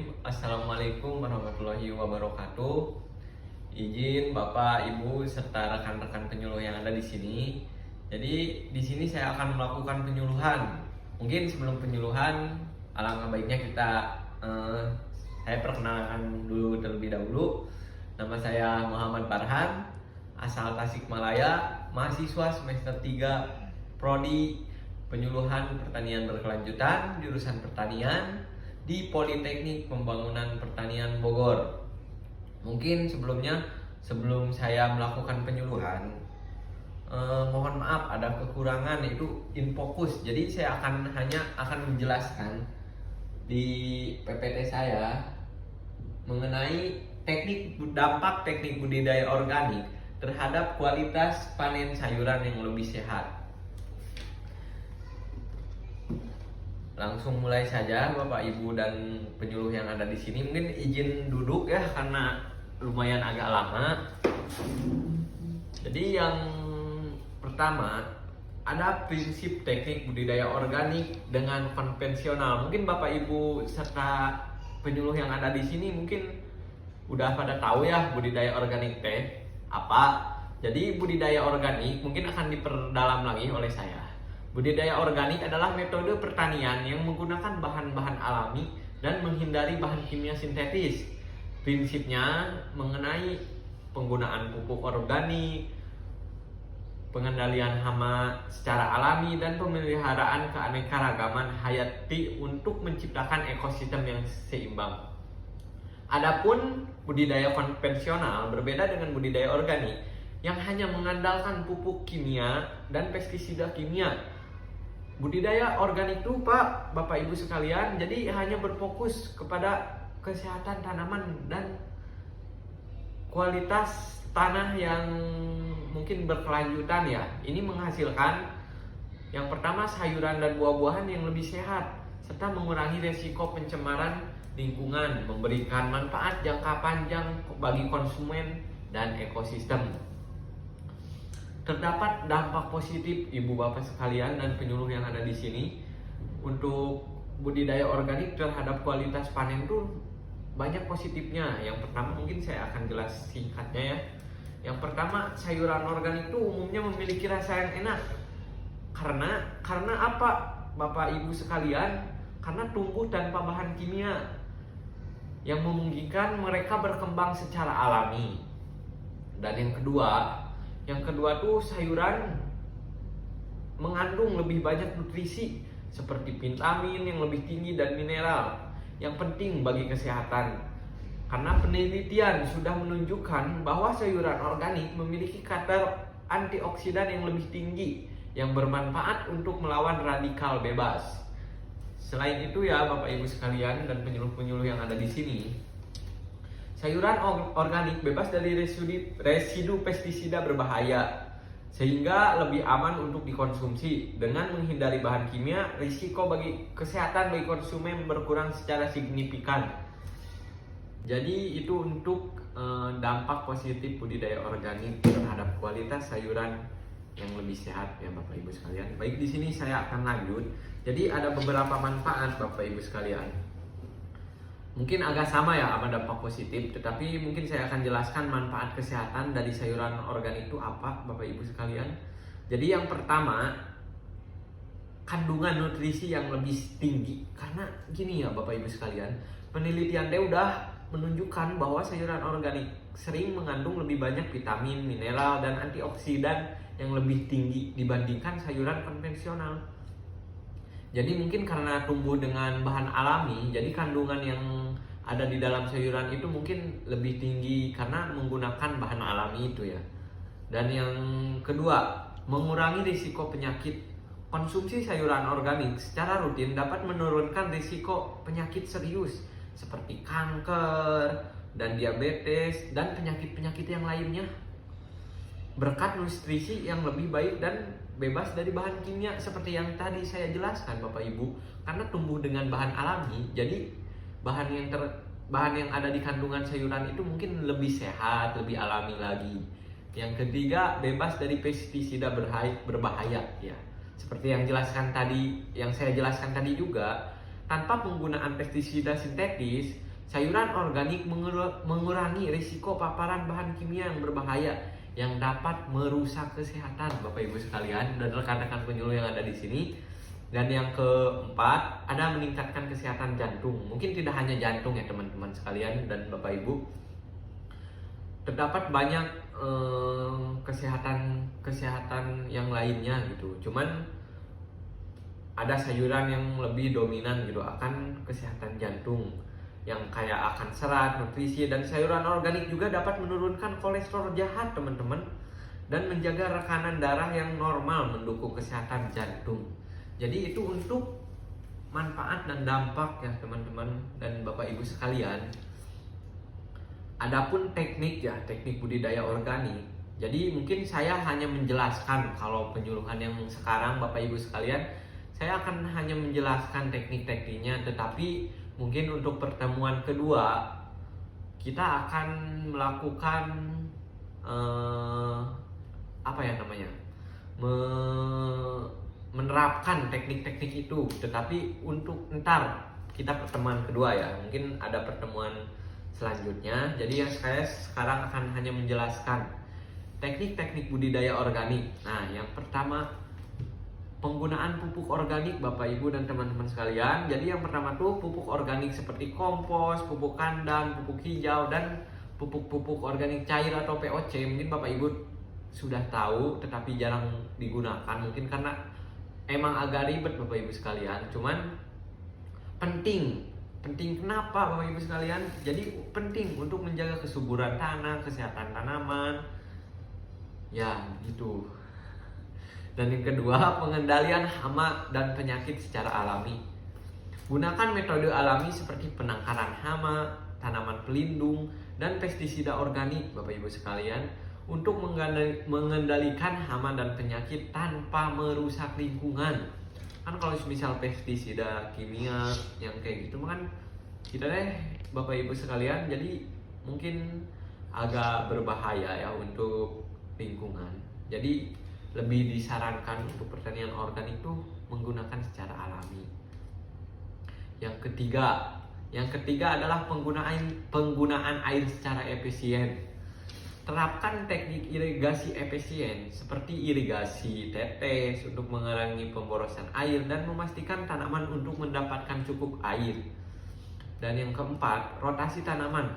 Bismillahirrahmanirrahim. Assalamualaikum warahmatullahi wabarakatuh. Izin Bapak, Ibu serta rekan-rekan penyuluh yang ada di sini. Jadi di sini saya akan melakukan penyuluhan. Mungkin sebelum penyuluhan, alangkah baiknya saya perkenalkan dulu terlebih dahulu. Nama saya Muhammad Farhan, asal Tasikmalaya, mahasiswa semester 3 Prodi Penyuluhan Pertanian Berkelanjutan, jurusan Pertanian di Politeknik Pembangunan Pertanian Bogor. Mungkin sebelum saya melakukan penyuluhan, mohon maaf ada kekurangan, itu infokus. Jadi saya hanya akan menjelaskan di PPT saya mengenai dampak teknik budidaya organik terhadap kualitas panen sayuran yang lebih sehat. Langsung mulai saja Bapak Ibu dan penyuluh yang ada di sini. Mungkin izin duduk ya karena lumayan agak lama. Jadi yang pertama, ada prinsip teknik budidaya organik dengan konvensional. Mungkin Bapak Ibu serta penyuluh yang ada di sini mungkin udah pada tahu ya budidaya organik teh apa. Jadi budidaya organik mungkin akan diperdalam lagi oleh saya. Budidaya organik adalah metode pertanian yang menggunakan bahan-bahan alami dan menghindari bahan kimia sintetis. Prinsipnya mengenai penggunaan pupuk organik, pengendalian hama secara alami, dan pemeliharaan keanekaragaman hayati untuk menciptakan ekosistem yang seimbang. Adapun budidaya konvensional berbeda dengan budidaya organik yang hanya mengandalkan pupuk kimia dan pestisida kimia. Budidaya organik itu Bapak Ibu sekalian, jadi hanya berfokus kepada kesehatan tanaman dan kualitas tanah yang mungkin berkelanjutan ya. Ini menghasilkan yang pertama sayuran dan buah-buahan yang lebih sehat serta mengurangi resiko pencemaran lingkungan, memberikan manfaat jangka panjang bagi konsumen dan ekosistem. Terdapat dampak positif Ibu Bapak sekalian dan penyuluh yang ada di sini untuk budidaya organik terhadap kualitas panen itu banyak positifnya. Yang pertama mungkin saya akan jelas singkatnya ya. Yang pertama, sayuran organik itu umumnya memiliki rasa yang enak. Karena apa Bapak Ibu sekalian? Karena tumbuh tanpa bahan kimia yang memungkinkan mereka berkembang secara alami. Dan yang kedua tuh sayuran mengandung lebih banyak nutrisi seperti vitamin yang lebih tinggi dan mineral yang penting bagi kesehatan. Karena penelitian sudah menunjukkan bahwa sayuran organik memiliki kadar antioksidan yang lebih tinggi yang bermanfaat untuk melawan radikal bebas. Selain itu ya Bapak Ibu sekalian dan penyuluh-penyuluh yang ada di sini, sayuran organik bebas dari residu pestisida berbahaya sehingga lebih aman untuk dikonsumsi. Dengan menghindari bahan kimia, risiko bagi kesehatan bagi konsumen berkurang secara signifikan. Jadi itu untuk dampak positif budidaya organik terhadap kualitas sayuran yang lebih sehat ya Bapak Ibu sekalian. Baik, di sini saya akan lanjut. Jadi ada beberapa manfaat Bapak Ibu sekalian. Mungkin agak sama ya sama dampak positif, tetapi mungkin saya akan jelaskan manfaat kesehatan dari sayuran organik itu apa Bapak Ibu sekalian. Jadi yang pertama, kandungan nutrisi yang lebih tinggi. Karena gini ya Bapak Ibu sekalian, penelitian udah menunjukkan bahwa sayuran organik sering mengandung lebih banyak vitamin, mineral, dan antioksidan yang lebih tinggi dibandingkan sayuran konvensional. Jadi mungkin karena tumbuh dengan bahan alami, jadi kandungan yang ada di dalam sayuran itu mungkin lebih tinggi karena menggunakan bahan alami itu ya. Dan yang kedua, mengurangi risiko penyakit. Konsumsi sayuran organik secara rutin dapat menurunkan risiko penyakit serius seperti kanker dan diabetes dan penyakit-penyakit yang lainnya. Berkat nutrisi yang lebih baik dan bebas dari bahan kimia seperti yang tadi saya jelaskan Bapak Ibu. Karena tumbuh dengan bahan alami, jadi bahan yang ada di kandungan sayuran itu mungkin lebih sehat, lebih alami lagi. Yang ketiga, bebas dari pestisida berbahaya ya. Seperti yang saya jelaskan tadi juga, tanpa penggunaan pestisida sintetis, Sayuran organik mengurangi risiko paparan bahan kimia yang berbahaya yang dapat merusak kesehatan Bapak Ibu sekalian dan rekan-rekan penyuluh yang ada di sini. Dan yang keempat, ada meningkatkan kesehatan jantung. Mungkin tidak hanya jantung ya teman-teman sekalian dan Bapak Ibu. Terdapat banyak kesehatan yang lainnya gitu. Cuman ada sayuran yang lebih dominan gitu akan kesehatan jantung, yang kaya akan serat, nutrisi, dan sayuran organik juga dapat menurunkan kolesterol jahat teman-teman dan menjaga rekanan darah yang normal, mendukung kesehatan jantung. Jadi itu untuk manfaat dan dampak ya teman-teman dan Bapak Ibu sekalian. Adapun teknik budidaya organik. Jadi mungkin saya hanya menjelaskan, kalau penyuluhan yang sekarang Bapak Ibu sekalian, saya akan hanya menjelaskan teknik-tekniknya, tetapi mungkin untuk pertemuan kedua kita akan melakukan menerapkan teknik-teknik itu, tetapi untuk ntar kita pertemuan kedua ya, mungkin ada pertemuan selanjutnya. Jadi saya sekarang akan hanya menjelaskan teknik-teknik budidaya organik. Nah, yang pertama, penggunaan pupuk organik Bapak Ibu dan teman-teman sekalian. Jadi yang pertama tuh pupuk organik seperti kompos, pupuk kandang, pupuk hijau, dan pupuk-pupuk organik cair atau POC. Mungkin Bapak Ibu sudah tahu tetapi jarang digunakan, mungkin karena emang agak ribet Bapak Ibu sekalian. Cuman penting kenapa Bapak Ibu sekalian? Jadi penting untuk menjaga kesuburan tanah, kesehatan tanaman. Ya, gitu. Dan yang kedua, pengendalian hama dan penyakit secara alami. Gunakan metode alami seperti penangkaran hama, tanaman pelindung, dan pestisida organik Bapak Ibu sekalian untuk mengendalikan hama dan penyakit tanpa merusak lingkungan. Kan kalau misal pestisida kimia yang kayak gitu kan kita Bapak Ibu sekalian, jadi mungkin agak berbahaya ya untuk lingkungan. Jadi lebih disarankan untuk pertanian organik itu menggunakan secara alami. Yang ketiga adalah penggunaan air secara efisien. Terapkan teknik irigasi efisien seperti irigasi tetes untuk mengurangi pemborosan air dan memastikan tanaman untuk mendapatkan cukup air. Dan yang keempat, rotasi tanaman.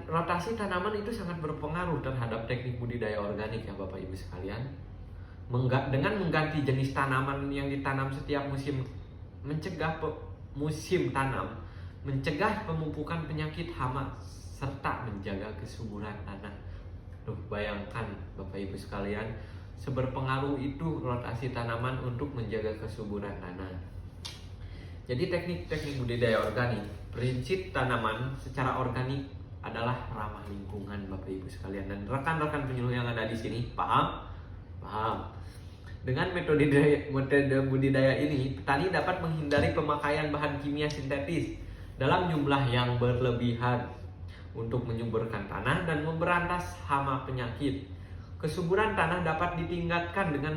Rotasi tanaman itu sangat berpengaruh terhadap teknik budidaya organik ya Bapak Ibu sekalian. Dengan mengganti jenis tanaman yang ditanam setiap musim, mencegah pemupukan penyakit hama serta menjaga kesuburan tanah. Bayangkan Bapak Ibu sekalian, seberpengaruh itu rotasi tanaman untuk menjaga kesuburan tanah. Jadi teknik-teknik budidaya organik, prinsip tanaman secara organik adalah ramah lingkungan Bapak Ibu sekalian dan rekan-rekan penyuluh yang ada di sini paham? Dengan metode budidaya ini, petani dapat menghindari pemakaian bahan kimia sintetis dalam jumlah yang berlebihan untuk menyuburkan tanah dan memberantas hama penyakit. Kesuburan tanah dapat ditingkatkan dengan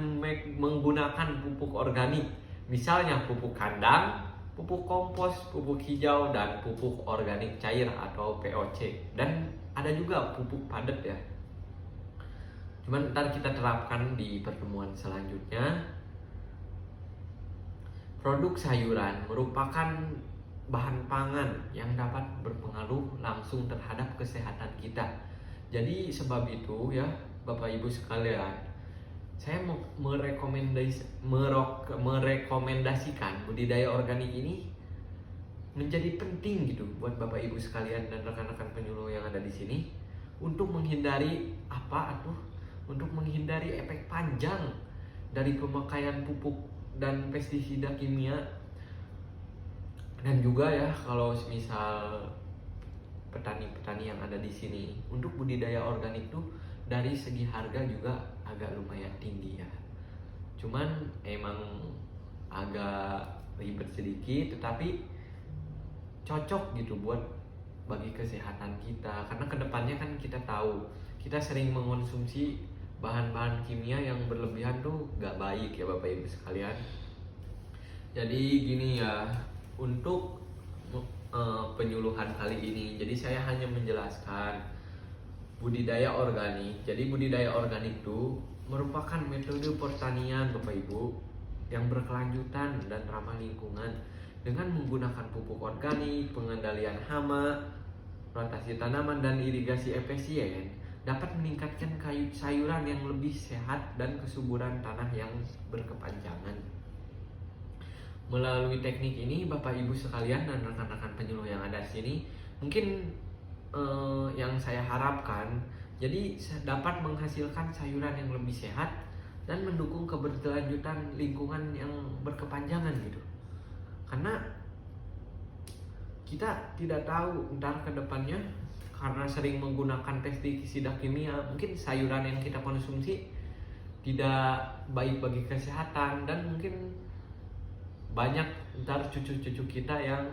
menggunakan pupuk organik, misalnya pupuk kandang, pupuk kompos, pupuk hijau, dan pupuk organik cair atau POC. Dan ada juga pupuk padat ya. Cuman ntar kita terapkan di pertemuan selanjutnya. Produk sayuran merupakan bahan pangan yang dapat berpengaruh langsung terhadap kesehatan kita. Jadi sebab itu ya Bapak Ibu sekalian, saya merekomendasikan budidaya organik ini menjadi penting gitu buat Bapak Ibu sekalian dan rekan-rekan penyuluh yang ada di sini untuk menghindari untuk menghindari efek panjang dari pemakaian pupuk dan pestisida kimia. Dan juga ya kalau misal petani-petani yang ada di sini untuk budidaya organik tuh dari segi harga juga agak lumayan tinggi ya. Cuman emang agak ribet sedikit, tetapi cocok gitu buat bagi kesehatan kita. Karena kedepannya kan kita tahu kita sering mengonsumsi bahan-bahan kimia yang berlebihan tuh gak baik ya Bapak Ibu sekalian. Jadi gini ya, untuk penyuluhan kali ini. Jadi saya hanya menjelaskan budidaya organik. Jadi budidaya organik itu merupakan metode pertanian Bapak Ibu yang berkelanjutan dan ramah lingkungan dengan menggunakan pupuk organik, pengendalian hama, rotasi tanaman dan irigasi efisien dapat meningkatkan sayuran yang lebih sehat dan kesuburan tanah yang berkepanjangan. Melalui teknik ini Bapak Ibu sekalian dan rekan-rekan penyuluh yang ada di sini, mungkin yang saya harapkan jadi dapat menghasilkan sayuran yang lebih sehat dan mendukung keberlanjutan lingkungan yang berkepanjangan gitu. Karena kita tidak tahu ntar ke depannya, karena sering menggunakan pestisida kimia, mungkin sayuran yang kita konsumsi tidak baik bagi kesehatan, dan mungkin banyak ntar cucu-cucu kita yang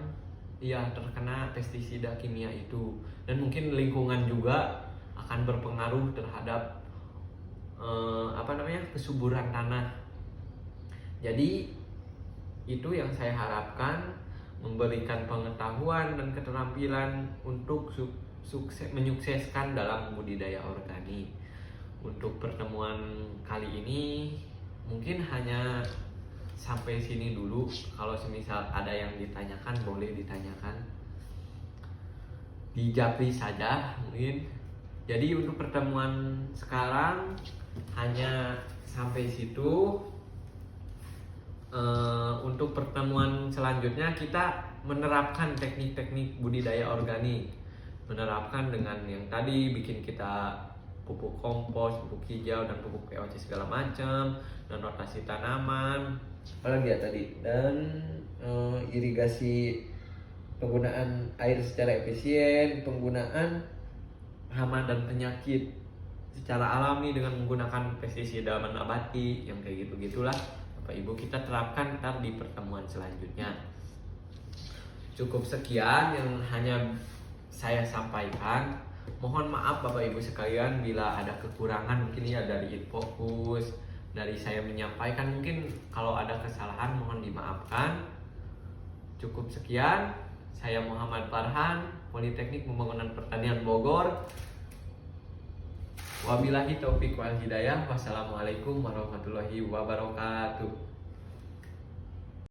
terkena pestisida kimia itu, dan mungkin lingkungan juga akan berpengaruh terhadap kesuburan tanah. Jadi itu yang saya harapkan, memberikan pengetahuan dan keterampilan untuk menyukseskan dalam budidaya organik. Untuk pertemuan kali ini mungkin hanya sampai sini dulu. Kalau semisal ada yang ditanyakan, boleh ditanyakan, dijawab saja mungkin. Jadi untuk pertemuan sekarang hanya sampai situ. Untuk pertemuan selanjutnya kita menerapkan teknik-teknik budidaya organik, menerapkan dengan yang tadi bikin kita pupuk kompos, pupuk hijau, dan pupuk POC segala macam, dan rotasi tanaman, apalagi ya tadi, dan irigasi, penggunaan air secara efisien, penggunaan hama dan penyakit secara alami dengan menggunakan pestisida nabati, yang kayak gitu-gitulah Bapak Ibu kita terapkan ntar di pertemuan selanjutnya. Cukup sekian yang hanya saya sampaikan. Mohon maaf Bapak Ibu sekalian bila ada kekurangan mungkin ya dari InFokus, dari saya menyampaikan, mungkin kalau ada kesalahan mohon dimaafkan. Cukup sekian, saya Muhammad Farhan, Politeknik Pembangunan Pertanian Bogor. Wabillahi taufiq wal hidayah. Wassalamualaikum warahmatullahi wabarakatuh.